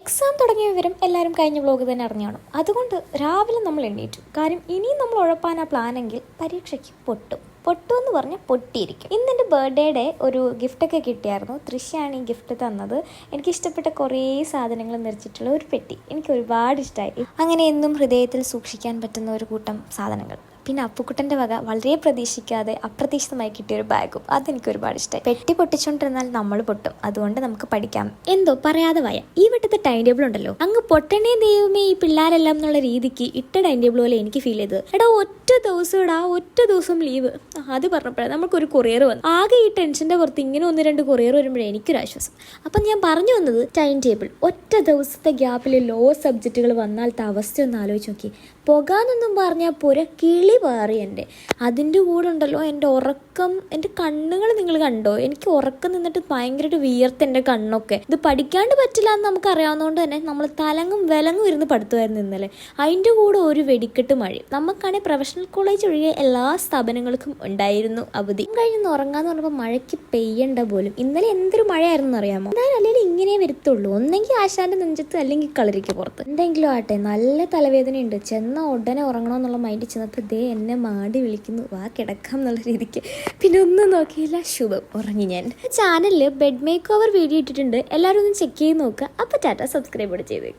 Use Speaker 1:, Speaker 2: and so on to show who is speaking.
Speaker 1: Exam തുടങ്ങിയ വിവരം എല്ലാവരും കഴിഞ്ഞ വ്ലോഗ് തന്നെ അറിഞ്ഞാണ്. അതുകൊണ്ട് രാവിലെ നമ്മൾ എണ്ണീറ്റു. കാര്യം ഇനിയും നമ്മൾ ഉഴപ്പാനാ പ്ലാനെങ്കിൽ പരീക്ഷയ്ക്ക് പൊട്ടു എന്ന് പറഞ്ഞാൽ പൊട്ടിയിരിക്കും. ഇന്ന് എൻ്റെ ബർത്ത്ഡേയുടെ ഒരു ഗിഫ്റ്റൊക്കെ കിട്ടിയായിരുന്നു. തൃശ്ശയാണ് ഈ ഗിഫ്റ്റ് തന്നത്. എനിക്കിഷ്ടപ്പെട്ട കുറേ സാധനങ്ങൾ നിറച്ചിട്ടുള്ള ഒരു പെട്ടി. എനിക്ക് ഒരുപാട് ഇഷ്ടമായി. അങ്ങനെ എന്നും ഹൃദയത്തിൽ സൂക്ഷിക്കാൻ പറ്റുന്ന ഒരു കൂട്ടം സാധനങ്ങൾ. പിന്നെ അപ്പുക്കുട്ടൻ്റെ വക വളരെ പ്രതീക്ഷിക്കാതെ അപ്രതീക്ഷിതമായി കിട്ടിയൊരു ബാഗും. അതെനിക്ക് ഒരുപാട് ഇഷ്ടമായി. പെട്ടി പൊട്ടിച്ചുകൊണ്ടിരുന്നാൽ നമ്മൾ പൊട്ടും. അതുകൊണ്ട് നമുക്ക് പഠിക്കാം. എന്തോ പറയാതെ വയ ഈ വട്ടത്തെ ടൈം ടേബിൾ ഉണ്ടല്ലോ, അങ്ങ് പൊട്ടണേ ദൈവമേ ഈ പിള്ളേരെല്ലാം എന്നുള്ള രീതിക്ക് ഇട്ട ടൈം ടേബിൾ പോലെ എനിക്ക് ഫീൽ ചെയ്തത്. ഒറ്റ ദിവസം ലീവ്. അത് പറഞ്ഞപ്പോഴാണ് നമുക്കൊരു കൊറിയർ വന്നു. ആകെ ഈ ടെൻഷൻ്റെ പുറത്ത് ഇങ്ങനെ 1-2 കൊറിയർ വരുമ്പോഴേ എനിക്കൊരാശ്വാസം. അപ്പം ഞാൻ പറഞ്ഞു വന്നത്, ടൈം ടേബിൾ ഒറ്റ ദിവസത്തെ ഗ്യാപ്പിൽ ലോ സബ്ജക്റ്റുകൾ വന്നാലത്തെ അവസ്ഥ ഒന്ന് ആലോചിച്ച് നോക്കി. പോകാന്നൊന്നും പറഞ്ഞാൽ പോരാ, കിളി പാറി എൻ്റെ. അതിൻ്റെ കൂടെ ഉണ്ടല്ലോ എൻ്റെ ഉറക്കം, എൻ്റെ കണ്ണുകൾ നിങ്ങൾ കണ്ടോ? എനിക്ക് ഉറക്കം നിന്നിട്ട് ഭയങ്കരമായിട്ട് വിയർത്ത് എൻ്റെ കണ്ണൊക്കെ. ഇത് പഠിക്കാണ്ട് പറ്റില്ല എന്ന് നമുക്ക് അറിയാവുന്നതുകൊണ്ട് തന്നെ നമ്മൾ തലങ്ങും വിലങ്ങും ഇരുന്ന് പഠിത്തമായിരുന്നു ഇന്നലെ. അതിൻ്റെ കൂടെ ഒരു വെടിക്കെട്ട് മഴ. നമുക്കാണെങ്കിൽ പ്രൊഫഷണൽ കോളേജ് ഒഴികെ എല്ലാ സ്ഥാപനങ്ങൾക്കും ഉണ്ടായിരുന്നു അവധി. കഴിഞ്ഞ് ഉറങ്ങാന്ന് പറഞ്ഞപ്പോൾ മഴയ്ക്ക് പെയ്യണ്ട പോലും. ഇന്നലെ എന്തൊരു മഴയായിരുന്നു അറിയാമോ? എന്നാലും അല്ലെങ്കിൽ ഇങ്ങനെ വരുത്തുള്ളൂ. ഒന്നെങ്കിൽ ആശാന്റെ നെഞ്ചത്ത്, അല്ലെങ്കിൽ കളരിക്ക് പുറത്ത്. എന്തെങ്കിലും ആട്ടെ, നല്ല തലവേദനയുണ്ട്. ചെന്ന ഉടനെ ഉറങ്ങണമെന്നുള്ള മൈൻഡിൽ ചെന്നപ്പോൾ ദേ എന്നെ മാടി വിളിക്കുന്നു, വാ കിടക്കാം എന്നുള്ള രീതിക്ക്. പിന്നെ ഒന്നും നോക്കിയില്ല, ശുഭം ഉറങ്ങി ഞാൻ. ചാനലിൽ ബെഡ് മേക്ക് ഓവർ വീഡിയോ ഇട്ടിട്ടുണ്ട്. എല്ലാവരും ഒന്ന് ചെക്ക് ചെയ്ത് നോക്കുക. അപ്പോൾ ടാറ്റ, സബ്സ്ക്രൈബ് ചെയ്തേക്കുക.